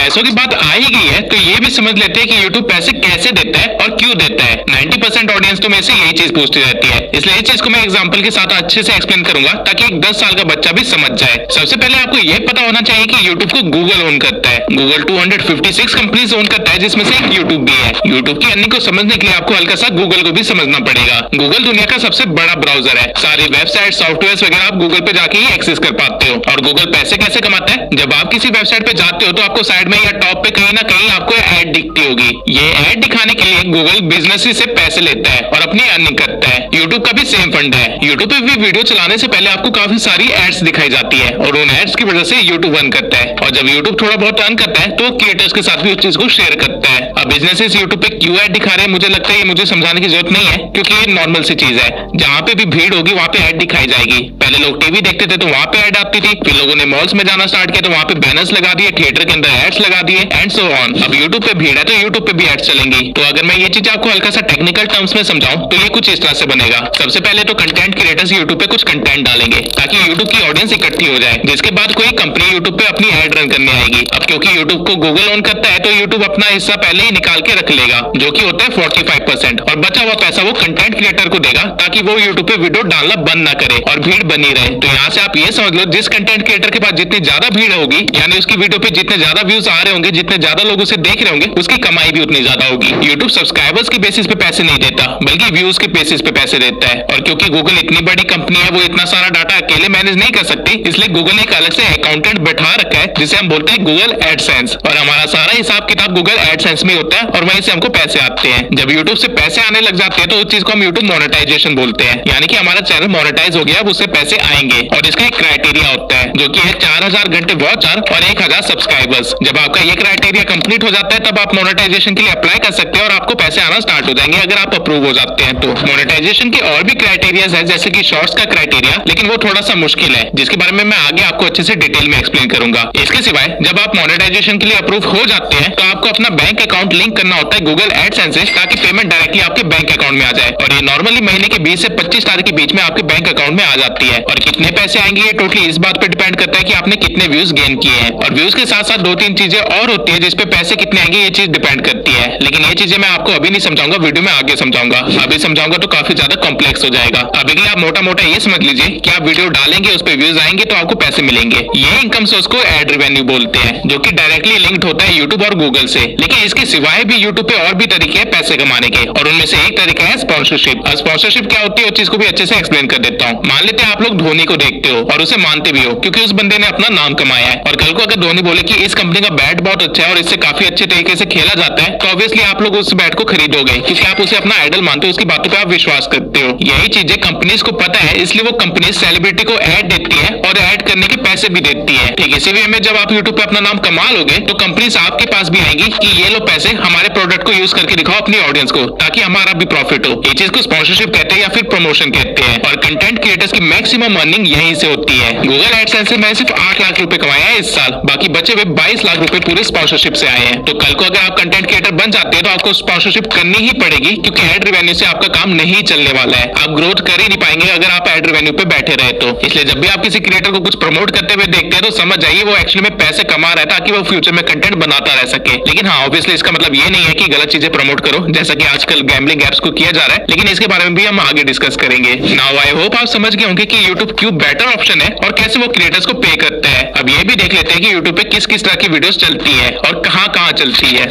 पैसों की बात आ ही गई है तो ये भी समझ लेते हैं कि YouTube पैसे कैसे देता है और क्यों देता है। 90% ऑडियंस तो मेरे से यही चीज पूछती रहती है, इसलिए इस चीज को मैं एग्जांपल के साथ अच्छे से एक्सप्लेन करूंगा ताकि एक 10 साल का बच्चा भी समझ जाए। सबसे पहले आपको ये पता होना चाहिए कि YouTube को गूगल ओन करता है। गूगल 256 कंपनीज ओन करता है जिसमें से एक YouTube भी है। YouTube की अर्निंग को समझने के लिए आपको हल्का सा गूगल को भी समझना पड़ेगा। गूगल दुनिया का सबसे बड़ा ब्राउजर है। सारी वेबसाइट सॉफ्टवेयर वगैरह आप गूगल पे जाके ही एक्सेस कर पाते हो। और गूगल पैसे कैसे कमाता है? जब आप किसी वेबसाइट पे जाते हो तो आपको साइड में या टॉप पे कहीं ना कहीं आपको ऐड दिखती होगी। ये ऐड दिखाने के लिए गूगल बिजनेस से पैसे लेता है और अपनी अर्निंग करता है। यूट्यूब का भी सेम फंड है। यूट्यूब पे भी वीडियो चलाने से पहले आपको काफी सारी एड्स दिखाई जाती है और उन एड्स की वजह से यूट्यूब अर्न करता है। और जब यूट्यूब थोड़ा बहुत अर्न करता है तो क्रिएटर्स के साथ भी उस चीज को शेयर करता है। अब बिजनेसेस यूट्यूब पे क्यों ऐड दिखा रहे हैं, मुझे लगता है ये मुझे समझाने की जरूरत नहीं है, क्योंकि ये नॉर्मल सी चीज है। जहाँ पे भी भीड़ होगी वहाँ पे ऐड दिखाई जाएगी। पहले लोग टीवी देखते थे तो वहाँ पे ऐड आती थी, फिर लोगों ने मॉल्स में जाना स्टार्ट किया तो वहाँ पे बैनर्स लगा दिए, थिएटर के अंदर एड्स लगा दिए एंड सो ऑन। अब यूट्यूब पे भीड़ है तो यूट्यूब पे भी एड्स चलेंगी। तो अगर मैं ये चीज आपको हल्का सा टेक्निकल टर्म्स में समझाऊं तो ये कुछ इस तरह से बनेगा। सबसे पहले तो कंटेंट क्रिएटर्स यूट्यूब पे कुछ कंटेंट डालेंगे ताकि यूट्यूब की ऑडियंस इकट्ठी हो जाए, जिसके बाद कोई कंपनी यूट्यूब पे अपनी एड रन करने आएगी। अब क्योंकि यूट्यूब को गूगल ओन करता है तो यूट्यूब अपना हिस्सा पहले ही निकाल के रख लेगा, जो कि होता है 45%, और बचा हुआ पैसा वो कंटेंट क्रिएटर को देगा ताकि वो यूट्यूब पे वीडियो डालना बंद ना करे और भीड़ बनी रहे। तो यहाँ से आप ये समझ लो, जिस कंटेंट क्रिएटर के पास जितनी ज्यादा भीड़ होगी, यानी उसकी वीडियो पे जितने ज्यादा व्यूज आ रहे होंगे, जितने ज्यादा लोग उसे देख रहे होंगे, उसकी कमाई भी उतनी ज्यादा होगी। यूट्यूब सब्सक्राइबर्स के बेसिस पे पैसे नहीं देता, बल्कि व्यूज के बेसिस पे पैसे देता है। और क्योंकि गूगल इतनी बड़ी कंपनी है, वो इतना सारा डाटा अकेले मैनेज नहीं कर सकती, इसलिए गूगल ने एक अलग से अकाउंटेंट बैठा रखा है जिसे हम बोलते हैं गूगल एडसेंस। और हमारा सारा हिसाब किताब गूगल एडसेंस में होता है और वहीं से हमको पैसे आते हैं। जब यूट्यूब से पैसे आने लग जाते हैं तो उस चीज को हम यूट्यूब मोनेटाइजेशन बोलते हैं, यानी कि हमारा चैनल मोनेटाइज हो गया, अब उससे पैसे आएंगे। और इसका एक क्राइटेरिया होता है जो कि है 4000 घंटे वॉच आवर और 1000 सब्सक्राइबर्स। जब आपका ये क्राइटेरिया कंप्लीट हो जाता है तब आप मोनेटाइजेशन के लिए अप्लाई कर सकते हैं और आपको पैसे आना स्टार्ट हो जाएंगे अगर आप अप्रूव हो जाते हैं तो। मोनेटाइजेशन के और भी क्राइटेरियाज है, जैसे कि शॉर्ट्स का क्राइटेरिया, लेकिन वो थोड़ा सा मुश्किल है, जिसके बारे में मैं आगे आपको अच्छे से डिटेल में एक्सप्लेन करूंगा। इसके सिवाय जब आप मोनेटाइजेशन के लिए अप्रूव हो जाते हैं तो आपको अपना बैंक अकाउंट लिंक करना होता है गूगल एडसेंस से, ताकि पेमेंट डायरेक्टली आपके बैंक अकाउंट में आ जाए। और ये नॉर्मली महीने के 20 से 25 तारीख के बीच में आपके बैंक अकाउंट में आ जाती है। और कितने पैसे आएंगे ये टोटली इस बात पे डिपेंड करता है कि आपने कितने व्यूज गेन किए हैं। और व्यूज के साथ साथ 2-3 चीजें और होती है जिसपे पैसे कितने आएंगे ये चीज डिपेंड करती है, लेकिन ये चीजें मैं आपको अभी नहीं समझाऊंगा, वीडियो में आगे समझाऊंगा। अभी समझाऊंगा तो काफी ज्यादा कॉम्प्लेक्स हो जाएगा। अभी के लिए आप मोटा मोटा ये समझ लीजिए कि आप वीडियो डालेंगे, उस पर व्यूज आएंगे तो आपको पैसे मिलेंगे। ये इनकम सोर्स को एड रेवेन्यू बोलते हैं, जो कि डायरेक्टली लिंक्ड होता है यूट्यूब और गूगल से। लेकिन इसके सिवाय भी यूट्यूब पे और भी तरीके हैं पैसे कमाने के, और उनमें से एक तरीका है स्पॉन्सरशिप। स्पॉन्सरशिप क्या होती है उस चीज को भी अच्छे से एक्सप्लेन कर देता हूँ। मान लेते हैं आप लोग धोनी को देखते हो और उसे मानते भी हो क्योंकि उस बंदे ने अपना नाम कमाया है, और कल को अगर धोनी बोले कि इस कंपनी का बैट बहुत अच्छा है और इससे काफी अच्छे तरीके से खेला जाता है, तो ऑब्वियसली आप लोग उस बैट को खरीदोगे क्योंकि आप उसे अपना आइडल मानते हो, उसकी बातों पे आप विश्वास करते हो। यही चीजें कंपनीज को पता है, इसलिए वो कंपनी सेलिब्रिटी को ऐड देती है और ऐड करने के पैसे भी देती है। ठीक इसी वे में जब आप यूट्यूब पे अपना नाम कमा लोगे तो कंपनीज आपके पास भी आएंगी कि ये लो पैसे, हमारे प्रोडक्ट को यूज करके दिखाओ अपनी ऑडियंस को, ताकि हमारा भी प्रॉफिट हो। ये चीज को स्पॉन्सरशिप कहते हैं या फिर प्रमोशन कहते हैं। और कंटेंट क्रिएटर्स की मैक्सिमम अर्निंग यहीं से होती है। गूगल एडसेंस से मैंने सिर्फ 8 लाख रुपए कमाया है इस साल, बाकी बचे हुए 22 लाख रुपए पूरे स्पॉन्सरशिप से आए हैं। तो कल को अगर आप कंटेंट क्रिएटर बन जाते हैं तो आपको स्पॉन्सरशिप करनी ही पड़ेगी, क्योंकि एड रेवेन्यू से आपका काम नहीं चलने वाला है। आप ग्रोथ कर ही नहीं पाएंगे अगर आप एड रेवेन्यू पे बैठे रहे तो। इसलिए जब भी आप किसी क्रिएटर को कुछ प्रमोट करते हुए देखते हैं तो समझ जाइए वो एक्चुअली में पैसे कमा रहा है ताकि वो फ्यूचर में कंटेंट बनाता रह सके। लेकिन हाँ, ऑब्वियसली इसका मतलब ये नहीं है कि गलत चीजें प्रमोट करो, जैसा कि आजकल गैम्बलिंग एप्स को किया जा रहा है, लेकिन इसके बारे में भी हम आगे डिस्कस करेंगे। नाउ आई होप आप समझ गए होंगे कि YouTube क्यों बेटर ऑप्शन है और कैसे वो क्रिएटर्स को पे करता है। अब ये भी देख लेते हैं कि YouTube पे किस किस तरह की वीडियोस चलती है और कहां कहां चलती है।